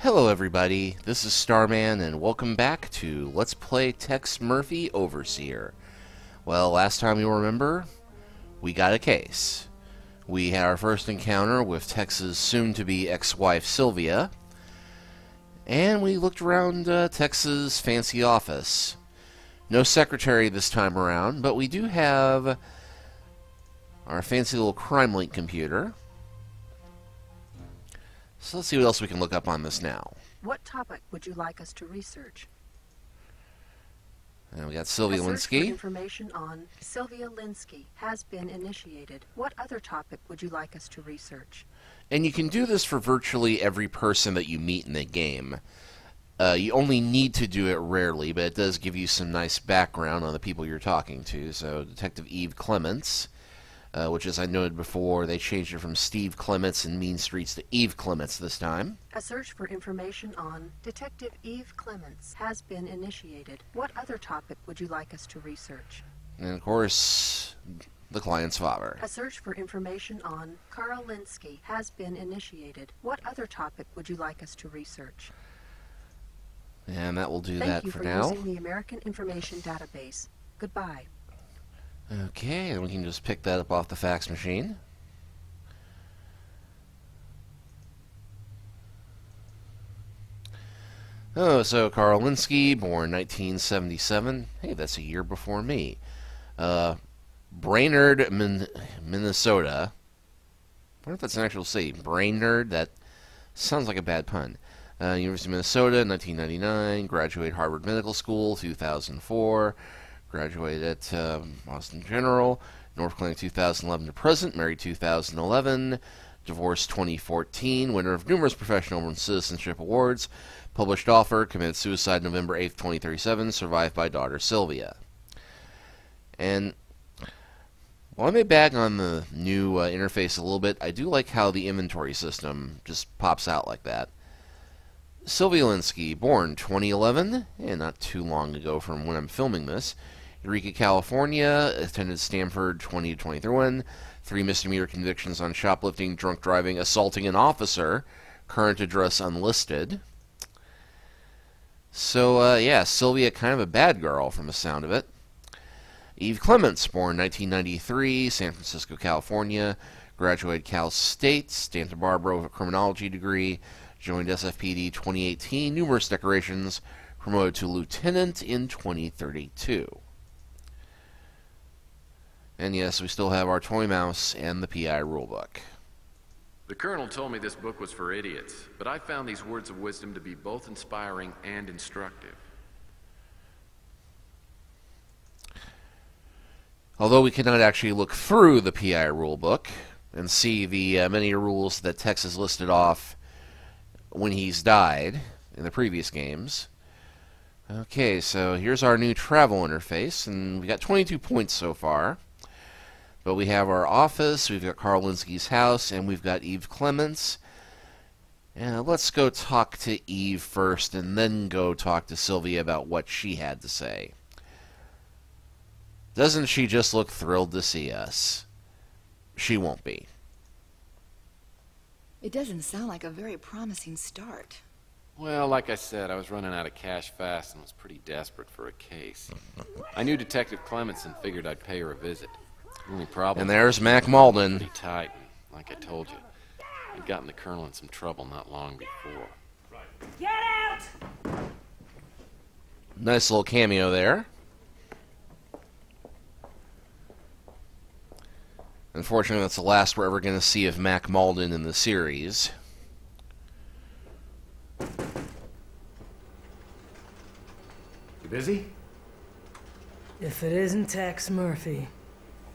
Hello everybody, this is Starman and welcome back to Let's Play Tex Murphy Overseer. Well, last time you'll remember, we got a case. We had our first encounter with Tex's soon-to-be ex-wife Sylvia, and we looked around Tex's fancy office. No secretary this time around, but we do have our fancy little crime link computer. So let's see what else we can look up on this now. What topic would you like us to research? And we got Sylvia Linsky. Linsky. Information on Sylvia Linsky has been initiated. What other topic would you like us to research? And you can do this for virtually every person that you meet in the game. You only need to do it rarely, but it does give you some nice background on the people you're talking to. So Detective Eve Clements, which, as I noted before, they changed it from Steve Clements and Mean Streets to Eve Clements this time. A search for information on Detective Eve Clements has been initiated. What other topic would you like us to research? And, of course, the client's father. A search for information on Carl Linksy has been initiated. What other topic would you like us to research? And that will do that for now. Thank you for using the American Information Database. Goodbye. Okay, and we can just pick that up off the fax machine. Oh, so Carl Linksy, born 1977. Hey, that's a year before me. Brainerd, Minnesota. I wonder if that's an actual city. Brainerd, that sounds like a bad pun. University of Minnesota, 1999. Graduated Harvard Medical School, 2004. Graduated at Boston General. North Carolina 2011 to present. Married 2011. Divorced 2014. Winner of numerous professional and citizenship awards. Published author. Committed suicide November 8th, 2037. Survived by daughter Sylvia. And while I may bag on the new interface a little bit, I do like how the inventory system just pops out like that. Sylvia Linsky, born 2011, and not too long ago from when I'm filming this. Eureka, California, attended Stanford 20 to 23, 3 misdemeanor convictions on shoplifting, drunk driving, assaulting an officer, current address unlisted. So, yeah, Sylvia, kind of a bad girl from the sound of it. Eve Clements, born 1993, San Francisco, California, graduated Cal State, Santa Barbara with a criminology degree, joined SFPD 2018, numerous decorations, promoted to lieutenant in 2032. And yes, we still have our toy mouse and the PI rulebook. The Colonel told me this book was for idiots, but I found these words of wisdom to be both inspiring and instructive. Although we cannot actually look through the PI rulebook and see the many rules that Tex has listed off when he's died in the previous games. Okay, so here's our new travel interface, and we got 22 points so far. But we have our office, we've got Carl Linsky's house, and we've got Eve Clements. And let's go talk to Eve first, and then go talk to Sylvia about what she had to say. Doesn't she just look thrilled to see us? She won't be. It doesn't sound like a very promising start. Well, like I said, I was running out of cash fast and was pretty desperate for a case. I knew Detective Clements and figured I'd pay her a visit. The only problem... And there's Mac Malden. Pretty tight, and like I told you, I'd gotten the Colonel in some trouble not long before. Get out! Nice little cameo there. Unfortunately, that's the last we're ever going to see of Mac Malden in the series. You busy? If it isn't Tex Murphy.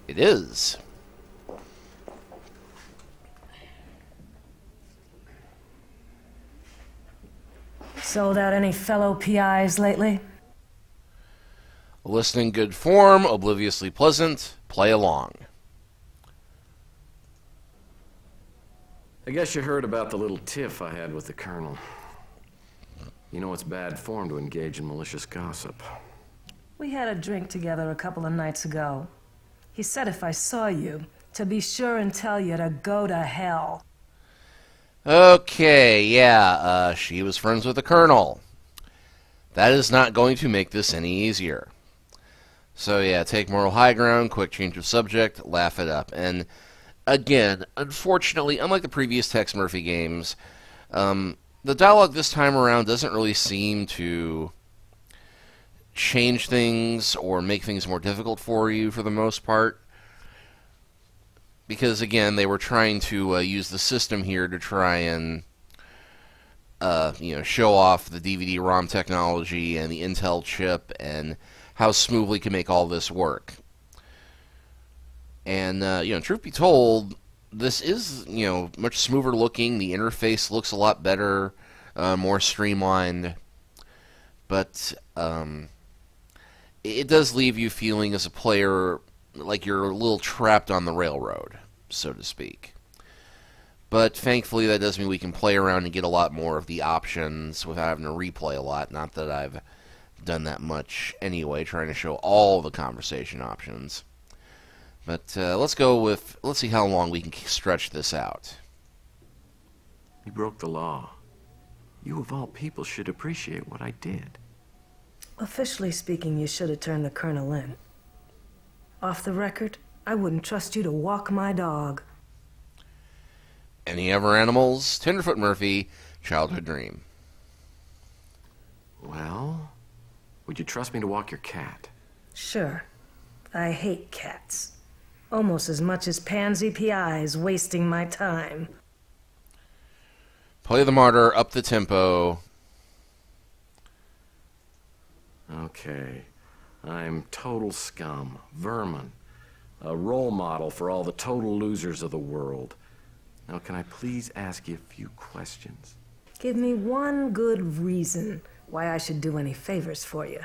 It is. Sold out any fellow PIs lately? Listening good form, obliviously pleasant, play along. I guess you heard about the little tiff I had with the Colonel. You know it's bad form to engage in malicious gossip. We had a drink together a couple of nights ago. He said if I saw you, to be sure and tell you to go to hell. Okay, yeah, she was friends with the Colonel. That is not going to make this any easier. So yeah, take moral high ground, quick change of subject, laugh it up. And again, unfortunately, unlike the previous Tex Murphy games, the dialogue this time around doesn't really seem to change things or make things more difficult for you for the most part. Because again, they were trying to use the system here to try and show off the DVD-ROM technology and the Intel chip and how smoothly can make all this work. And truth be told, this is much smoother looking. The interface looks a lot better, more streamlined, but it does leave you feeling as a player like you're a little trapped on the railroad, so to speak. But thankfully, that does mean we can play around and get a lot more of the options without having to replay a lot. Not that I've done that much anyway, trying to show all the conversation options. But let's see how long we can stretch this out. You broke the law. You of all people should appreciate what I did. Officially speaking, you should have turned the Colonel in. Off the record, I wouldn't trust you to walk my dog. Any other animals? Tenderfoot Murphy, childhood dream. Well, would you trust me to walk your cat? Sure. I hate cats. Almost as much as Pansy P.I. is wasting my time. Play the martyr, up the tempo. Okay. I'm total scum, vermin, a role model for all the total losers of the world. Now, can I please ask you a few questions? Give me one good reason why I should do any favors for you.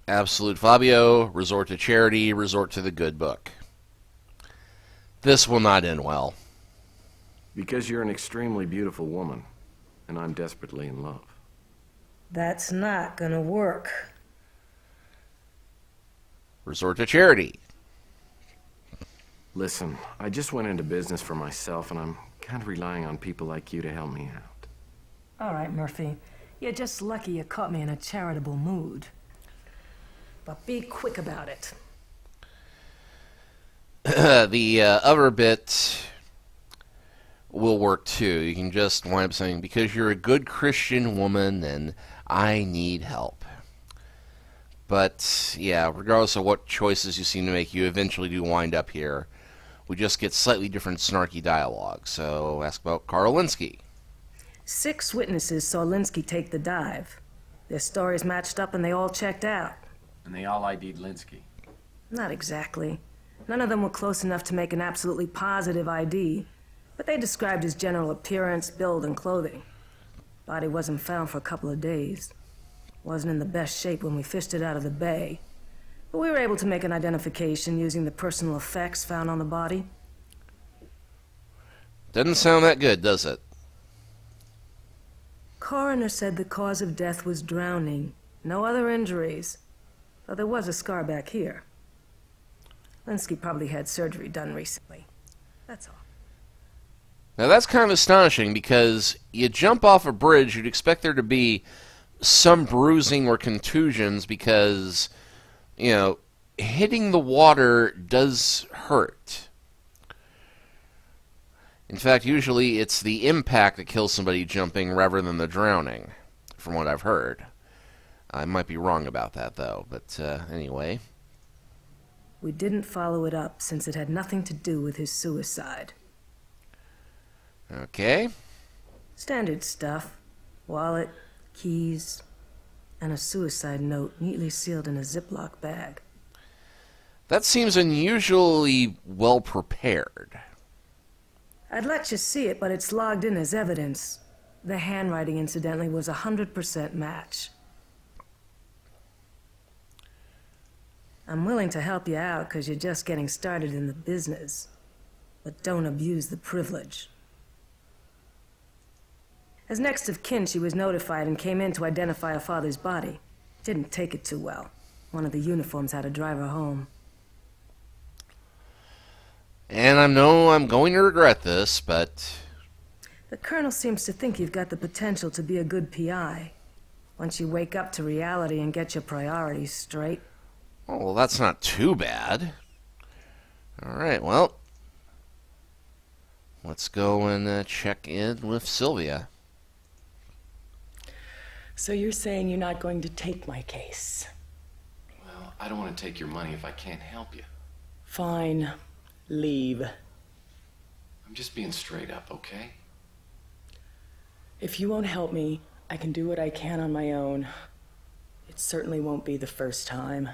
Absolute Fabio, resort to charity, resort to the good book. This will not end well. Because you're an extremely beautiful woman, and I'm desperately in love. That's not gonna work. Resort to charity. Listen, I just went into business for myself, and I'm kind of relying on people like you to help me out. All right, Murphy. You're just lucky you caught me in a charitable mood. But be quick about it. The other bit will work too. You can just wind up saying, because you're a good Christian woman and I need help. But, yeah, regardless of what choices you seem to make, you eventually do wind up here. We just get slightly different snarky dialogue. So, ask about Carl Linksy. 6 witnesses saw Linsky take the dive. Their stories matched up and they all checked out. And they all ID'd Linsky. Not exactly. None of them were close enough to make an absolutely positive ID, but they described his general appearance, build, and clothing. Body wasn't found for a couple of days. Wasn't in the best shape when we fished it out of the bay. But we were able to make an identification using the personal effects found on the body. Doesn't sound that good, does it? Coroner said the cause of death was drowning. No other injuries. Though there was a scar back here. Linsky probably had surgery done recently. That's all. Now that's kind of astonishing because you jump off a bridge, you'd expect there to be some bruising or contusions because, hitting the water does hurt. In fact, usually it's the impact that kills somebody jumping rather than the drowning, from what I've heard. I might be wrong about that, though, but anyway. We didn't follow it up since it had nothing to do with his suicide. Okay. Standard stuff. Wallet, keys, and a suicide note neatly sealed in a Ziploc bag. That seems unusually well prepared. I'd let you see it, but it's logged in as evidence. The handwriting, incidentally, was 100% match. I'm willing to help you out because you're just getting started in the business. But don't abuse the privilege. As next of kin, she was notified and came in to identify her father's body. Didn't take it too well. One of the uniforms had to drive her home. And I know I'm going to regret this, but The Colonel seems to think you've got the potential to be a good PI. Once you wake up to reality and get your priorities straight. Oh, well, that's not too bad. Alright, well, let's go and check in with Sylvia. So you're saying you're not going to take my case? Well, I don't want to take your money if I can't help you. Fine. Leave. I'm just being straight up, okay? If you won't help me, I can do what I can on my own. It certainly won't be the first time.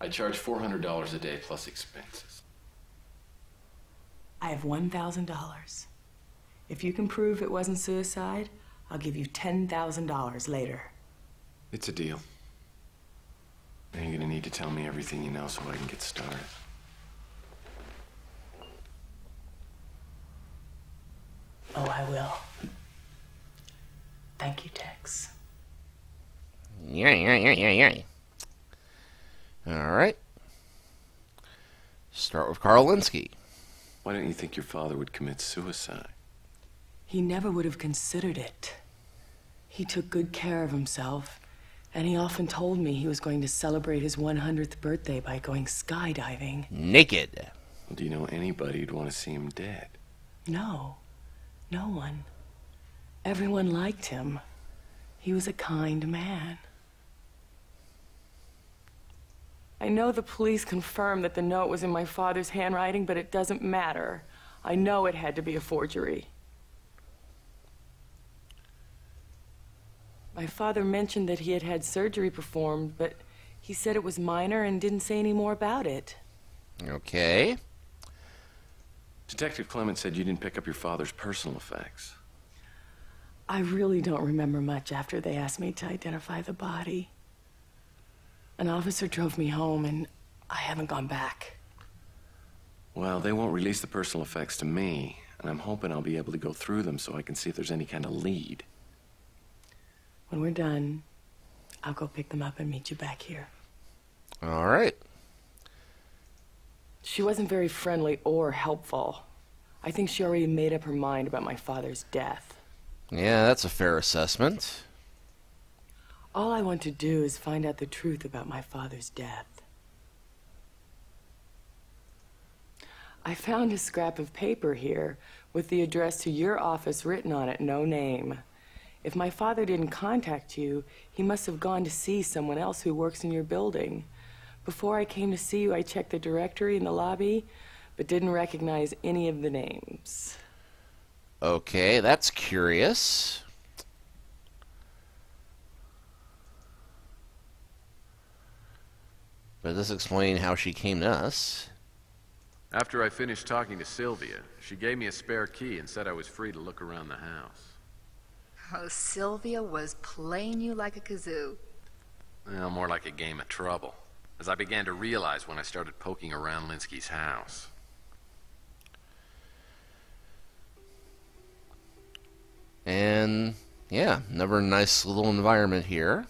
I charge $400 a day plus expenses. I have $1,000. If you can prove it wasn't suicide, I'll give you $10,000 later. It's a deal. Now you're gonna need to tell me everything you know so I can get started. Oh, I will. Thank you, Tex. Yeah. Alright. Start with Carl Linksy. Why don't you think your father would commit suicide? He never would have considered it. He took good care of himself, and he often told me he was going to celebrate his 100th birthday by going skydiving. Naked. Well, do you know anybody who'd want to see him dead? No. No one. Everyone liked him. He was a kind man. I know the police confirmed that the note was in my father's handwriting, but it doesn't matter. I know it had to be a forgery. My father mentioned that he had had surgery performed, but he said it was minor and didn't say any more about it. Okay. Detective Clements said you didn't pick up your father's personal effects. I really don't remember much after they asked me to identify the body. An officer drove me home, and I haven't gone back. Well, they won't release the personal effects to me, and I'm hoping I'll be able to go through them so I can see if there's any kind of lead. When we're done, I'll go pick them up and meet you back here. Alright. She wasn't very friendly or helpful. I think she already made up her mind about my father's death. Yeah, that's a fair assessment. All I want to do is find out the truth about my father's death. I found a scrap of paper here with the address to your office written on it, no name. If my father didn't contact you, he must have gone to see someone else who works in your building. Before I came to see you, I checked the directory in the lobby, but didn't recognize any of the names. Okay, that's curious. But does explain how she came to us. After I finished talking to Sylvia, she gave me a spare key and said I was free to look around the house. Oh, Sylvia was playing you like a kazoo. Well, more like a game of trouble, as I began to realize when I started poking around Linsky's house. And, yeah, another nice little environment here.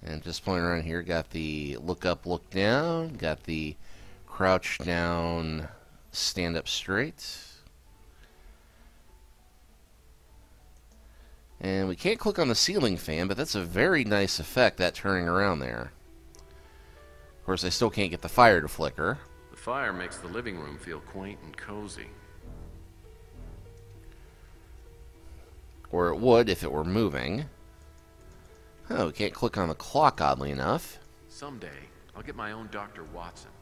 And just pointing around here, got the look up, look down, got the crouch down, stand up straight. And we can't click on the ceiling fan, but that's a very nice effect, that turning around there. Of course, I still can't get the fire to flicker. The fire makes the living room feel quaint and cozy. Or it would if it were moving. Oh, we can't click on the clock, oddly enough. Someday, I'll get my own Dr. Watson.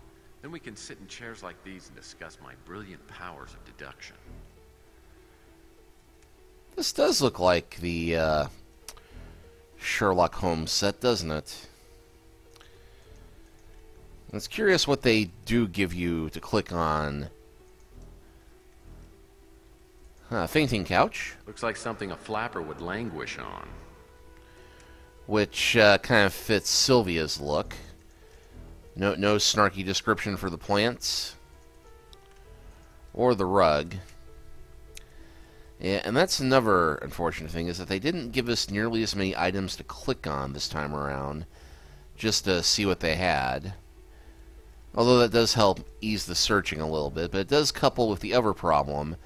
Then we can sit in chairs like these and discuss my brilliant powers of deduction. This does look like the Sherlock Holmes set, doesn't it? It's curious what they do give you to click on. Fainting couch. Looks like something a flapper would languish on. Which kind of fits Sylvia's look. No snarky description for the plants. Or the rug. Yeah, and that's another unfortunate thing, is that they didn't give us nearly as many items to click on this time around just to see what they had. Although that does help ease the searching a little bit, but it does couple with the other problem,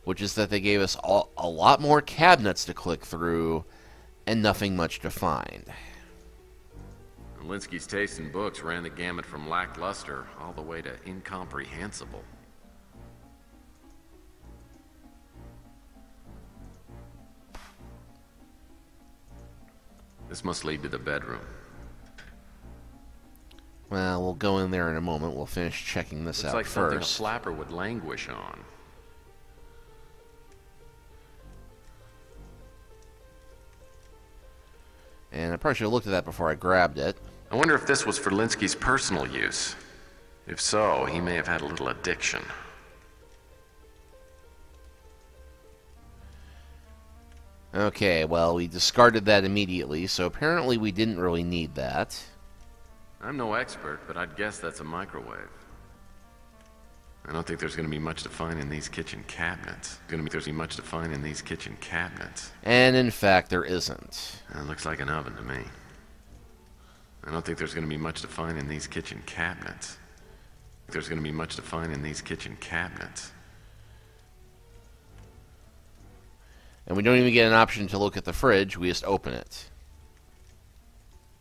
which is that they gave us a lot more cabinets to click through and nothing much to find. Linsky's taste in books ran the gamut from lackluster all the way to incomprehensible. This must lead to the bedroom. Well, we'll go in there in a moment. We'll finish checking this out Looks like something a first. flapper would languish on. And I probably should have looked at that before I grabbed it. I wonder if this was for Linsky's personal use. If so, he may have had a little addiction. Okay, well, we discarded that immediately, so apparently we didn't really need that. I'm no expert, but I'd guess that's a microwave. I don't think there's going to be much to find in these kitchen cabinets. And in fact, there isn't. It looks like an oven to me. I don't think there's going to be much to find in these kitchen cabinets. And we don't even get an option to look at the fridge, we just open it.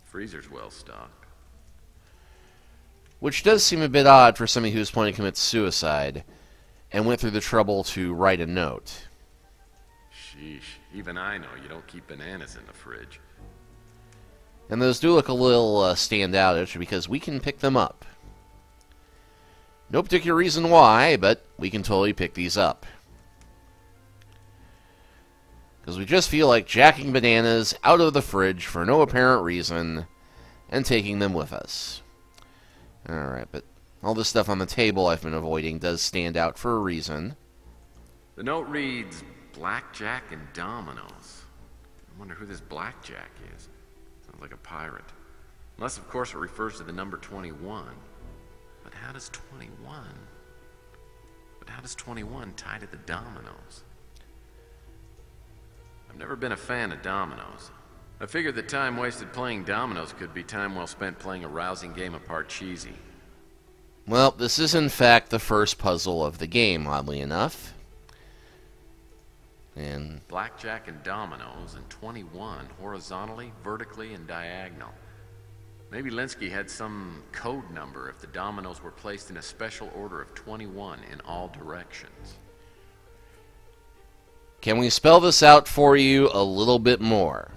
Freezer's well stocked. Which does seem a bit odd for somebody who was planning to commit suicide and went through the trouble to write a note. Sheesh, even I know you don't keep bananas in the fridge. And those do look a little standoutish because we can pick them up. No particular reason why, but we can totally pick these up. Because we just feel like jacking bananas out of the fridge for no apparent reason and taking them with us. Alright, but all this stuff on the table I've been avoiding does stand out for a reason. The note reads, Blackjack and Dominoes. I wonder who this Blackjack is. Sounds like a pirate. Unless, of course, it refers to the number 21. But how does 21 tie to the dominoes? I've never been a fan of dominoes. I figured the time wasted playing dominoes could be time well spent playing a rousing game of Parcheesi. Well, this is in fact the first puzzle of the game, oddly enough. And Blackjack and dominoes and 21 horizontally, vertically, and diagonal. Maybe Linsky had some code number if the dominoes were placed in a special order of 21 in all directions. can we spell this out for you a little bit more?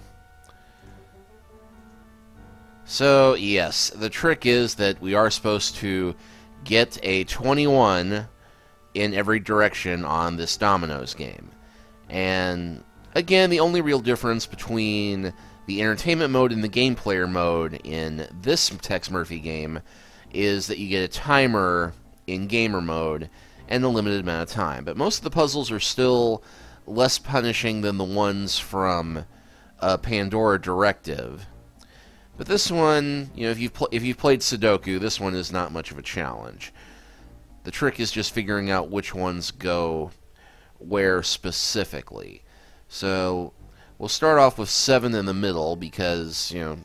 So, yes, the trick is that we are supposed to get a 21 in every direction on this dominoes game. And, again, the only real difference between the entertainment mode and the game player mode in this Tex Murphy game is that you get a timer in gamer mode and a limited amount of time. But most of the puzzles are still less punishing than the ones from Pandora Directive. But this one, you know, if you've played Sudoku, this one is not much of a challenge. The trick is just figuring out which ones go where specifically. So we'll start off with 7 in the middle because, you know,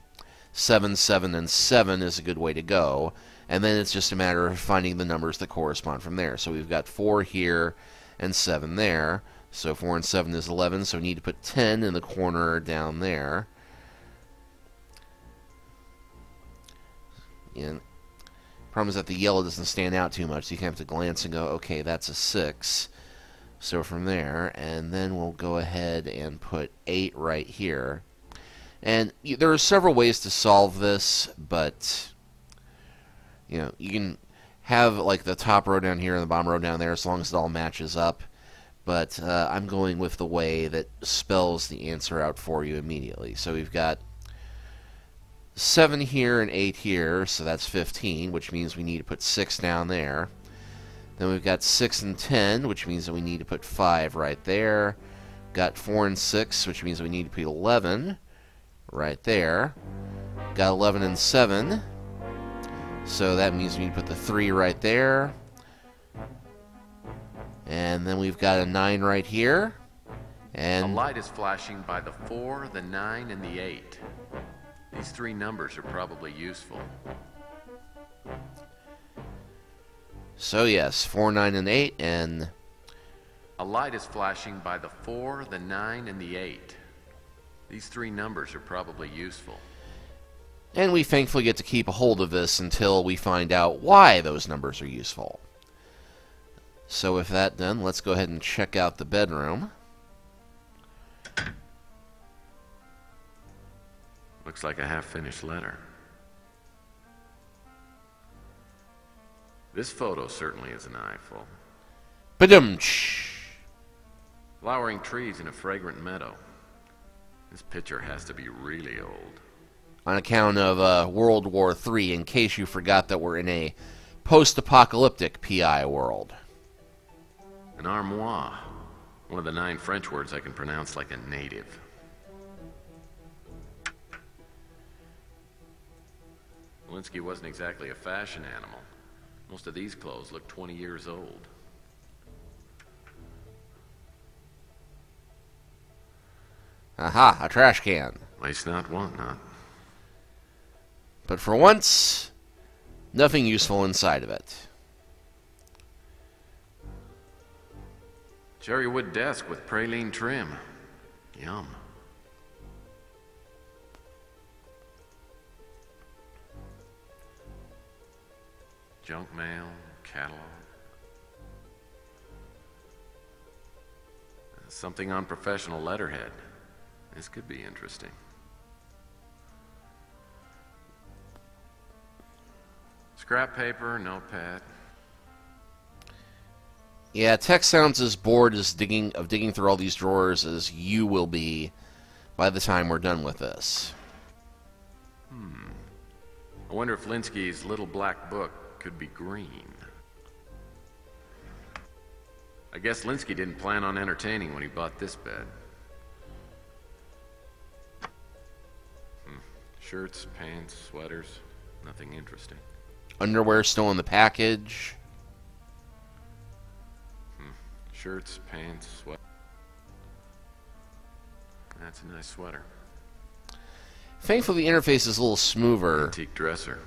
7, 7, and 7 is a good way to go. And then it's just a matter of finding the numbers that correspond from there. So we've got 4 here and 7 there. So 4 and 7 is 11, so we need to put 10 in the corner down there. And problem is that the yellow doesn't stand out too much, so you have to glance and go, okay, that's a 6. So from there, and then we'll go ahead and put 8 right here. And there are several ways to solve this, but you know, you can have like the top row down here and the bottom row down there as long as it all matches up. But I'm going with the way that spells the answer out for you immediately. So we've got 7 here and 8 here, so that's 15, which means we need to put 6 down there. Then we've got 6 and 10, which means that we need to put 5 right there. Got 4 and 6, which means we need to put 11 right there. Got 11 and 7, so that means we need to put the 3 right there. And then we've got a 9 right here. And a light is flashing by the 4, the 9, and the 8. These These three numbers are probably useful. So yes, 4, 9, and 8, and... A light is flashing by the 4, the 9, and the 8. These three numbers are probably useful. And we thankfully get to keep a hold of this until we find out why those numbers are useful. So with that done, let's go ahead and check out the bedroom. Looks like a half-finished letter. This photo certainly is an eyeful. Badum-tsh. Flowering trees in a fragrant meadow. This picture has to be really old. On account of World War III, in case you forgot that we're in a post-apocalyptic PI world. An armoire. One of the 9 French words I can pronounce like a native. Linsky wasn't exactly a fashion animal. Most of these clothes look 20 years old. Aha, a trash can. Waste not, want not. But for once, nothing useful inside of it. Cherry wood desk with praline trim. Yum. Junk mail, catalog. Something on professional letterhead. This could be interesting. Scrap paper, notepad. Yeah, Tech sounds as bored as digging through all these drawers as you will be by the time we're done with this. I wonder if Linsky's little black book could be green. I guess Linsky didn't plan on entertaining when he bought this bed. Shirts, pants, sweaters, nothing interesting. Underwear still in the package. Shirts, pants, sweat. That's a nice sweater. Thankfully, the interface is a little smoother Antique dresser.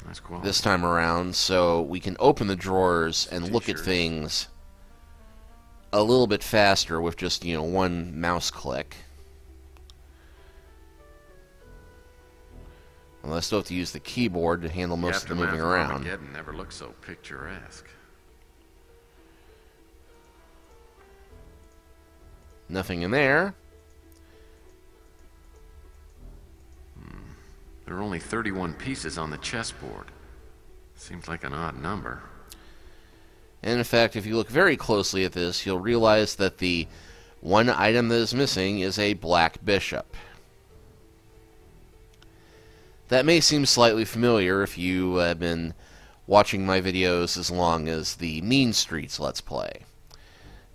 Nice quality. this time around, so we can open the drawers and look at things a little bit faster with just, one mouse click. Well, I still have to use the keyboard to handle most of the moving around. Armageddon never looked so picturesque. Nothing in there. There are only 31 pieces on the chessboard. Seems like an odd number. And in fact, if you look very closely at this, you'll realize that the one item that is missing is a black bishop. That may seem slightly familiar if you have been watching my videos as long as the Mean Streets Let's Play.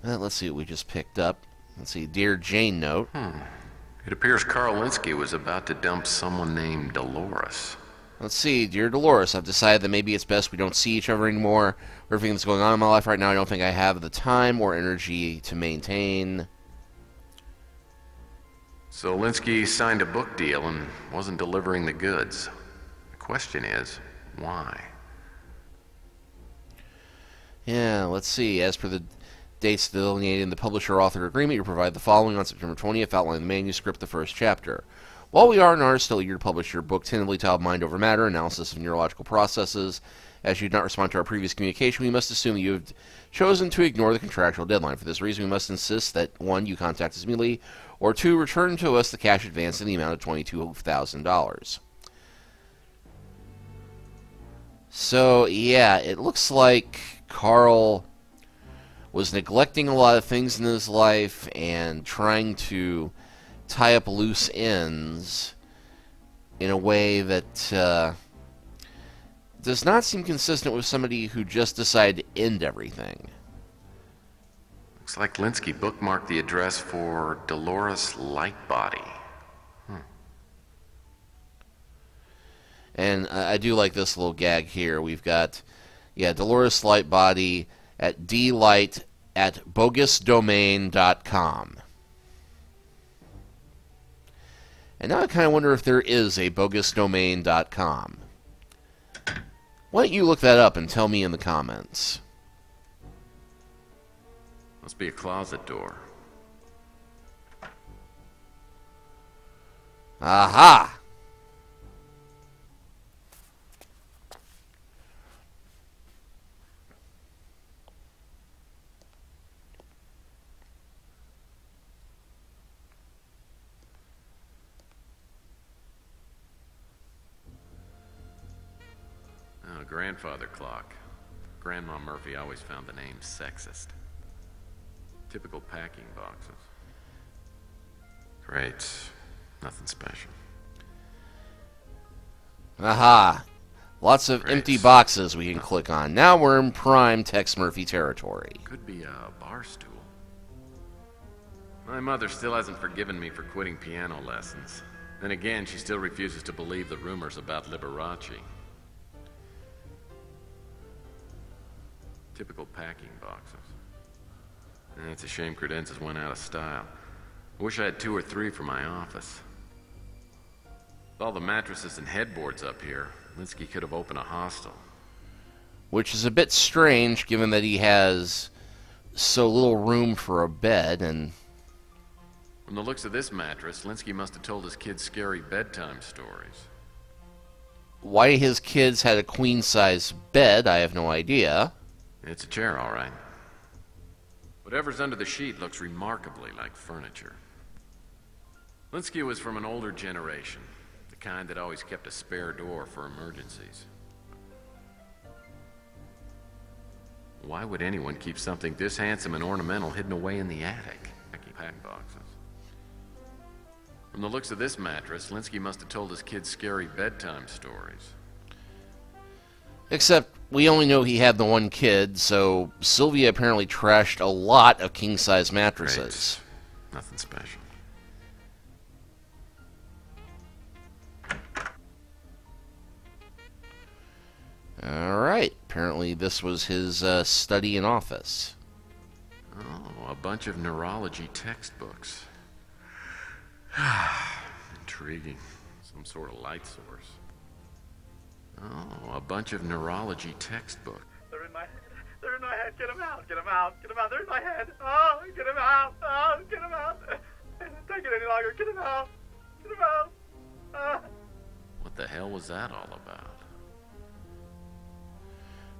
Let's see what we just picked up. Let's see, Dear Jane note. It appears Carl Linksy was about to dump someone named Delores. Let's see, Dear Delores, I've decided that maybe it's best we don't see each other anymore. For everything that's going on in my life right now, I don't think I have the time or energy to maintain. So Linsky signed a book deal and wasn't delivering the goods. The question is, why? Yeah, let's see. As per the dates delineated in the publisher-author agreement, you provide the following on September 20th, outlining the manuscript, the first chapter. While we are and are still eager to publish your book, tentatively titled Mind Over Matter, Analysis of Neurological Processes, as you did not respond to our previous communication, we must assume that you have chosen to ignore the contractual deadline. For this reason, we must insist that, 1, you contact us immediately, or 2, return to us the cash advance in the amount of $22,000. So, yeah, it looks like Carl was neglecting a lot of things in his life and trying to tie up loose ends in a way that does not seem consistent with somebody who just decided to end everything. Looks like Linsky bookmarked the address for Delores Lightbody. And I do like this little gag here. We've got, Delores Lightbody at dlight@bogusdomain.com. And now I kind of wonder if there is a bogusdomain.com. Why don't you look that up and tell me in the comments? Must be a closet door. Aha! Oh, grandfather clock. Grandma Murphy always found the name sexist. Typical packing boxes. Great. Nothing special. Aha! Lots of Great. empty boxes we can click on. Now we're in prime Tex Murphy territory. Could be a bar stool. My mother still hasn't forgiven me for quitting piano lessons. Then again, she still refuses to believe the rumors about Liberace. Typical packing boxes. It's a shame credenzas went out of style. I wish I had 2 or 3 for my office. With all the mattresses and headboards up here, Linsky could have opened a hostel. Which is a bit strange, given that he has so little room for a bed, and... From the looks of this mattress, Linsky must have told his kids scary bedtime stories. Why his kids had a queen-size bed, I have no idea. It's a chair, all right. Whatever's under the sheet looks remarkably like furniture. Linsky was from an older generation, the kind that always kept a spare door for emergencies. Why would anyone keep something this handsome and ornamental hidden away in the attic? Pack boxes. From the looks of this mattress, Linsky must have told his kids scary bedtime stories. Except, we only know he had the one kid, so Sylvia apparently trashed a lot of king-size mattresses. Great. Nothing special. Alright, apparently this was his study and office. Oh, a bunch of neurology textbooks. Intriguing. Some sort of light source. Oh, a bunch of neurology textbooks. They're in my head. They're in my head. Get them out. Get them out. Get them out. They're in my head. Oh, get them out. Oh, get them out. I can't take it any longer. Get them out. Get them out. What the hell was that all about?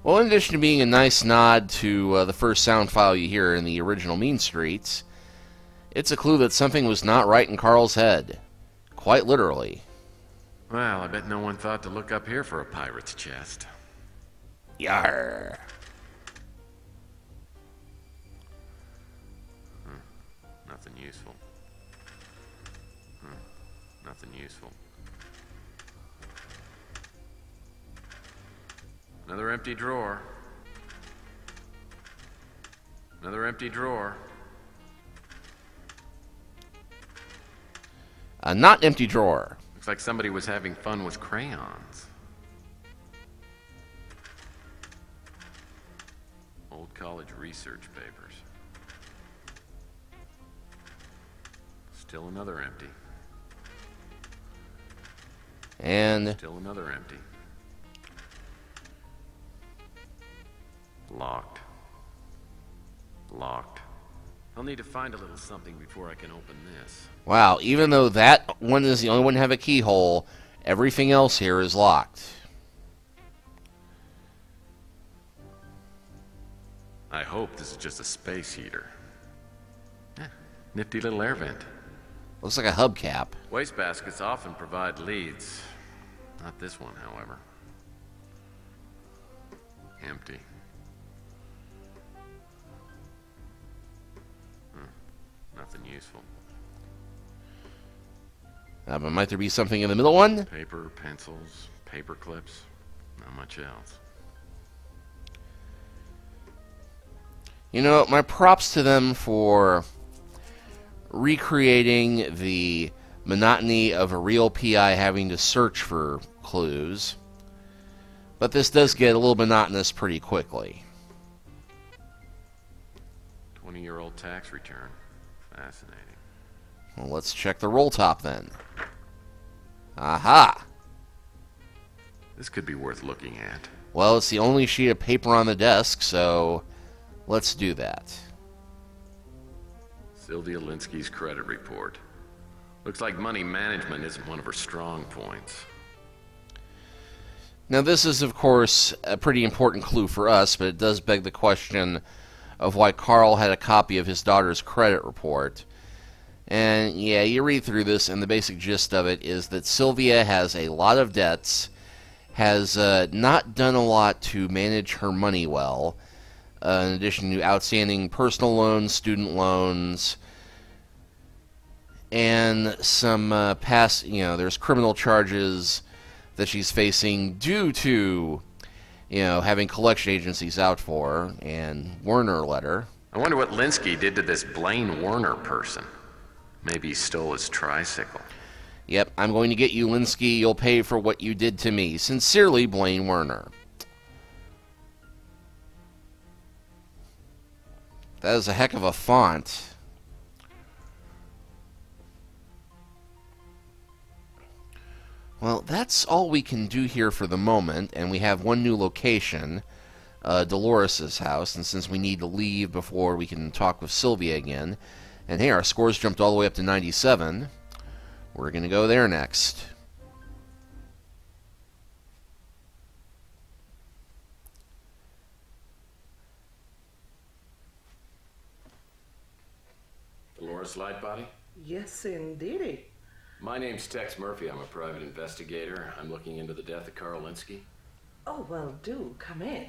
Well, in addition to being a nice nod to the first sound file you hear in the original Mean Streets, it's a clue that something was not right in Carl's head. Quite literally. Well, I bet no one thought to look up here for a pirate's chest. Yarr. Nothing useful. Nothing useful. Another empty drawer. Another empty drawer. A not empty drawer. Looks like somebody was having fun with crayons. Old college research papers. Still another empty. And Still another empty. Locked. Locked. I'll need to find a little something before I can open this. wow, even though that one is the only one to have a keyhole, everything else here is locked. I hope this is just a space heater. Nifty little air vent. Looks like a hubcap. Wastebaskets often provide leads. Not this one, however. Empty. Nothing useful. But might there be something in the middle one? Paper, pencils, paper clips. Not much else. You know, my props to them for recreating the monotony of a real PI having to search for clues. But this does get a little monotonous pretty quickly. 20-year-old tax return. Fascinating. Well, let's check the roll top then. Aha! This could be worth looking at. Well, it's the only sheet of paper on the desk, so let's do that. Sylvia Linsky's credit report. Looks like money management isn't one of her strong points. Now, this is, of course, a pretty important clue for us, but it does beg the question of why Carl had a copy of his daughter's credit report. And, yeah, you read through this, and the basic gist of it is that Sylvia has a lot of debts, has not done a lot to manage her money well, in addition to outstanding personal loans, student loans, and some past, there's criminal charges that she's facing due to, having collection agencies out for her, and Werner letter. I wonder what Linsky did to this Blaine Werner person. Maybe he stole his tricycle. Yep, I'm going to get you, Linsky. You'll pay for what you did to me. Sincerely, Blaine Werner. That is a heck of a font. Well, that's all we can do here for the moment, and we have one new location, Dolores' house, and since we need to leave before we can talk with Sylvia again, and hey, our scores jumped all the way up to 97, we're going to go there next. Delores Lightbody? Yes, indeedy. My name's Tex Murphy. I'm a private investigator. I'm looking into the death of Carl Linksy. Oh, well, do come in.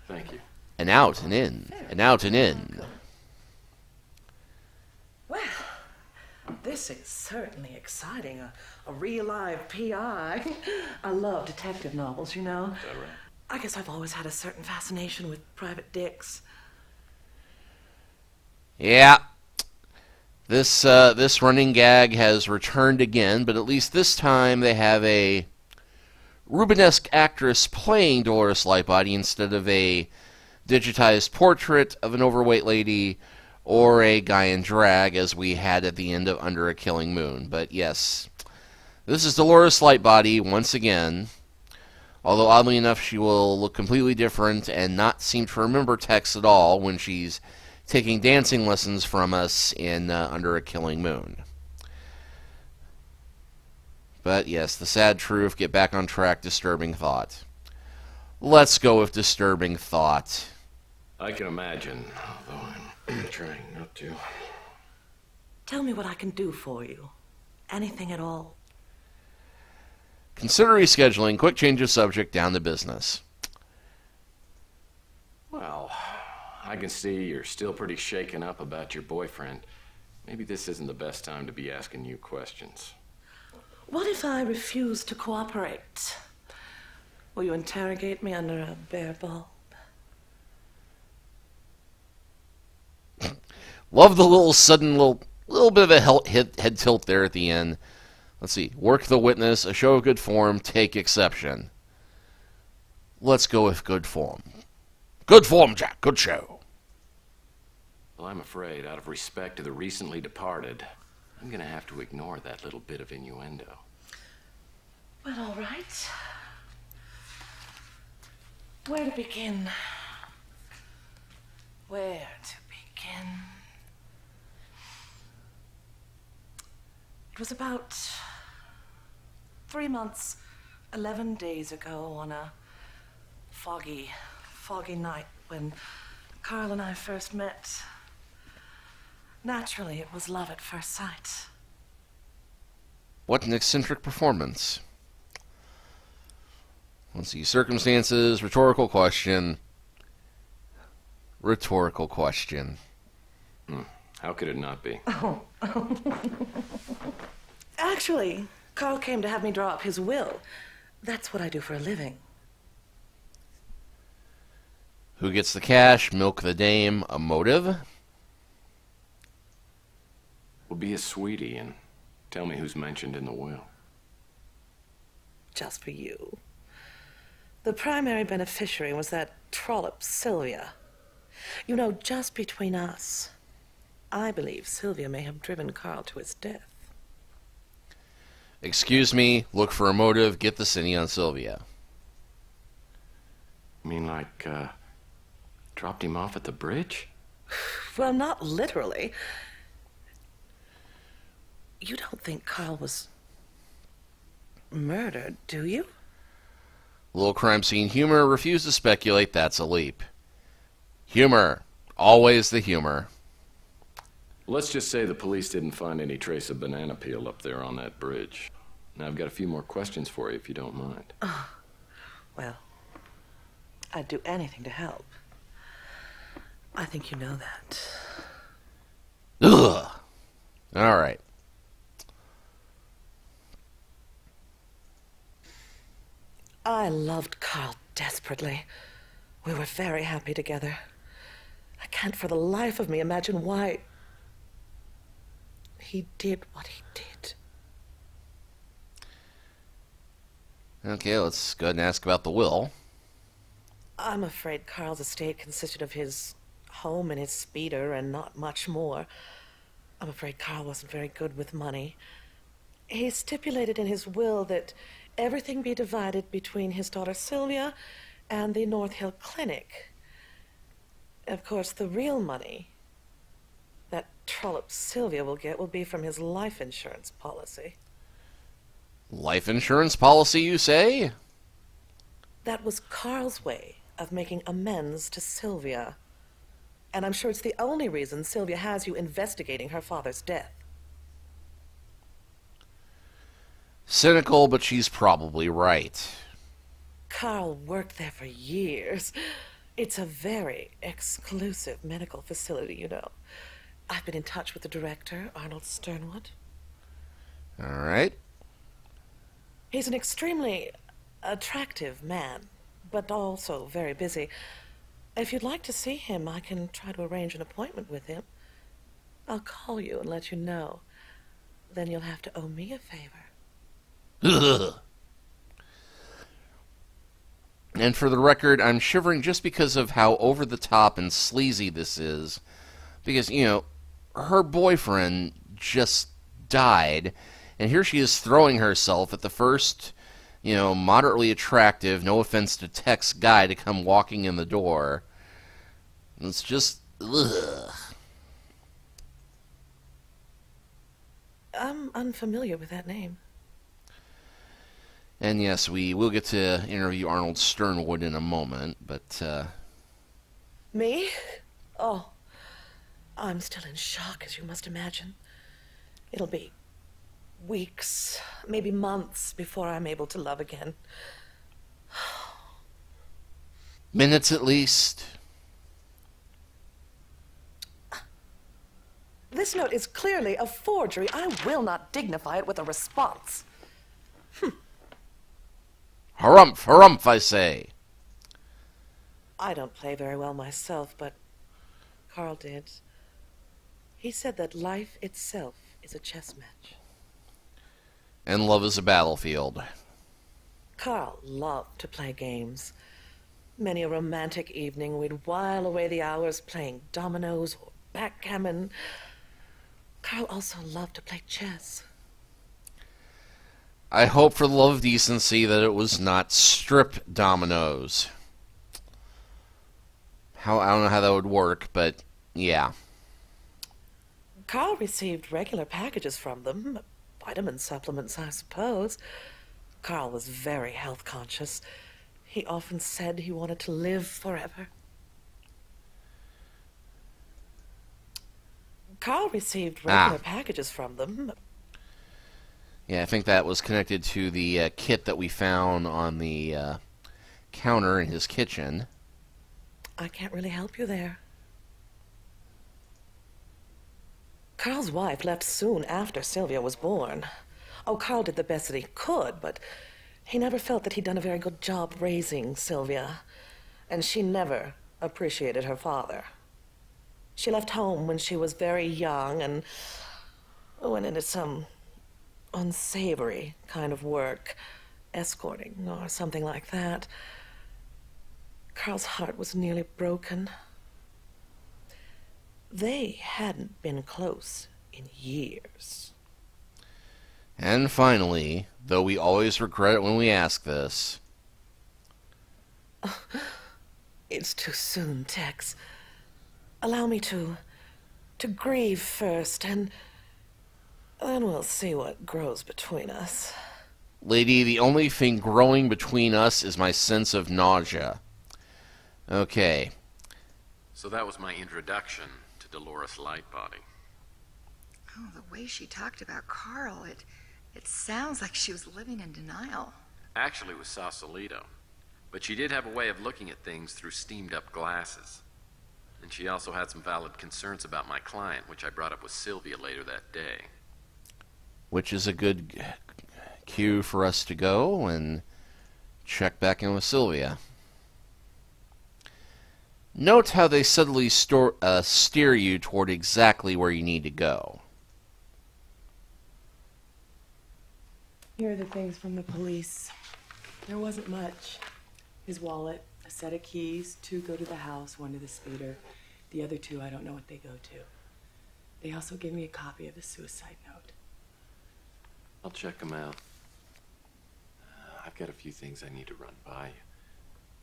Thank you. And out and in, and out and in. Well, this is certainly exciting. A real live PI. I love detective novels, you know. Is that right? I guess I've always had a certain fascination with private dicks. Yeah. This running gag has returned again, but at least this time they have a Rubenesque actress playing Delores Lightbody instead of a digitized portrait of an overweight lady or a guy in drag as we had at the end of Under a Killing Moon. But yes, this is Delores Lightbody once again, although oddly enough she will look completely different and not seem to remember Tex at all when she's taking dancing lessons from us in Under a Killing Moon. But yes, the sad truth, get back on track, disturbing thought. Let's go with disturbing thought. I can imagine, although I'm trying not to. Tell me what I can do for you. Anything at all. Consider rescheduling, quick change of subject, down to business. Well, I can see you're still pretty shaken up about your boyfriend. Maybe this isn't the best time to be asking you questions. What if I refuse to cooperate? Will you interrogate me under a bare bulb? Love the little sudden little bit of a head tilt there at the end. Let's see. Work the witness, a show of good form, take exception. Let's go with good form. Good form, Jack. Good show. Well, I'm afraid, out of respect to the recently departed, I'm gonna have to ignore that little bit of innuendo. Well, all right. Where to begin? Where to begin? It was about 3 months, 11 days ago on a foggy night when Carl and I first met. Naturally, it was love at first sight. What an eccentric performance. Let's see. Circumstances, rhetorical question. Rhetorical question. How could it not be? Oh. Actually, Carl came to have me draw up his will. That's what I do for a living. Who gets the cash? Milk the dame. A motive? Well, be a sweetie and tell me who's mentioned in the will. Just for you. The primary beneficiary was that trollop, Sylvia. You know, just between us, I believe Sylvia may have driven Carl to his death. Excuse me, look for a motive, get the cine on Sylvia. You mean like, dropped him off at the bridge? Well, not literally. You don't think Carl was murdered, do you? Little crime scene humor, refuse to speculate, that's a leap. Humor. Always the humor. Let's just say the police didn't find any trace of banana peel up there on that bridge. Now I've got a few more questions for you if you don't mind. Oh, well, I'd do anything to help. I think you know that. Ugh. All right. I loved Carl desperately. We were very happy together. I can't for the life of me imagine why he did what he did. Okay, let's go ahead and ask about the will. I'm afraid Carl's estate consisted of his home and his speeder and not much more. I'm afraid Carl wasn't very good with money. He stipulated in his will that everything be divided between his daughter Sylvia and the North Hill Clinic. Of course, the real money that trollop Sylvia will get will be from his life insurance policy. Life insurance policy, you say? That was Carl's way of making amends to Sylvia. And I'm sure it's the only reason Sylvia has you investigating her father's death. Cynical, but she's probably right. Carl worked there for years. It's a very exclusive medical facility, you know. I've been in touch with the director, Arnold Sternwood. All right. He's an extremely attractive man, but also very busy. If you'd like to see him, I can try to arrange an appointment with him. I'll call you and let you know. Then you'll have to owe me a favor. Ugh. And for the record, I'm shivering just because of how over-the-top and sleazy this is. Because, you know, her boyfriend just died, and here she is throwing herself at the first, you know, moderately attractive, no offense to Tex guy to come walking in the door. It's just, ugh. I'm unfamiliar with that name. And yes, we will get to interview Arnold Sternwood in a moment, but, Me? Oh, I'm still in shock, as you must imagine. It'll be weeks, maybe months, before I'm able to love again. minutes at least. This note is clearly a forgery. I will not dignify it with a response. Harumph, harumph, I say. I don't play very well myself, but Carl did. He said that life itself is a chess match. And love is a battlefield. Carl loved to play games. Many a romantic evening we'd while away the hours playing dominoes or backgammon. Carl also loved to play chess. I hope for the love of decency that it was not strip dominoes. I don't know how that would work, but yeah. Carl received regular packages from them. Vitamin supplements, I suppose. Carl was very health conscious. He often said he wanted to live forever. Carl received regular packages from them. Yeah, I think that was connected to the kit that we found on the counter in his kitchen. I can't really help you there. Carl's wife left soon after Sylvia was born. Oh, Carl did the best that he could, but he never felt that he'd done a very good job raising Sylvia. And she never appreciated her father. She left home when she was very young and went into some unsavory kind of work, escorting or something like that. Carl's heart was nearly broken. They hadn't been close in years. And finally, though we always regret it when we ask this... It's too soon, Tex. Allow me to grieve first, and then we'll see what grows between us. Lady, the only thing growing between us is my sense of nausea. Okay. So that was my introduction to Delores Lightbody. Oh, the way she talked about Carl, it sounds like she was living in denial. Actually, it was Sausalito. But she did have a way of looking at things through steamed-up glasses. And she also had some valid concerns about my client, which I brought up with Sylvia later that day. Which is a good cue for us to go and check back in with Sylvia. Note how they subtly steer you toward exactly where you need to go. Here are the things from the police. There wasn't much. His wallet, a set of keys, 2 go to the house, 1 to the speeder. The other 2, I don't know what they go to. They also gave me a copy of the suicide note. I'll check them out. I've got a few things I need to run by you.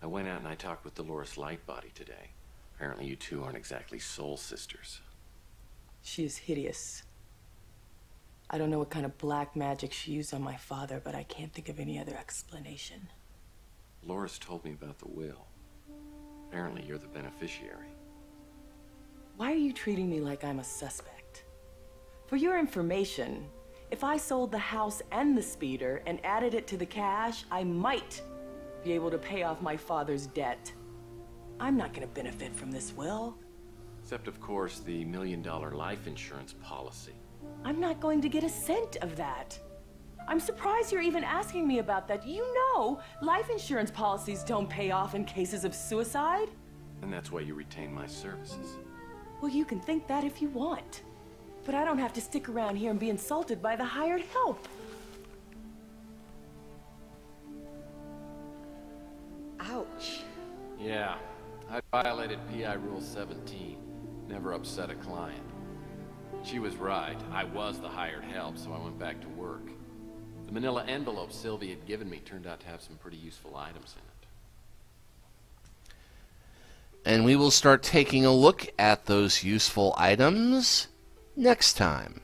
I went out and I talked with Delores Lightbody today. Apparently you two aren't exactly soul sisters. She is hideous. I don't know what kind of black magic she used on my father, but I can't think of any other explanation. Dolores told me about the will. Apparently you're the beneficiary. Why are you treating me like I'm a suspect? For your information, if I sold the house and the speeder and added it to the cash, I might be able to pay off my father's debt. I'm not going to benefit from this will. Except, of course, the $1 million life insurance policy. I'm not going to get a cent of that. I'm surprised you're even asking me about that. You know, life insurance policies don't pay off in cases of suicide. And that's why you retain my services. Well, you can think that if you want. But I don't have to stick around here and be insulted by the hired help. Ouch. Yeah, I violated PI Rule 17. Never upset a client. She was right. I was the hired help, so I went back to work. The manila envelope Sylvia had given me turned out to have some pretty useful items in it. And we will start taking a look at those useful items next time.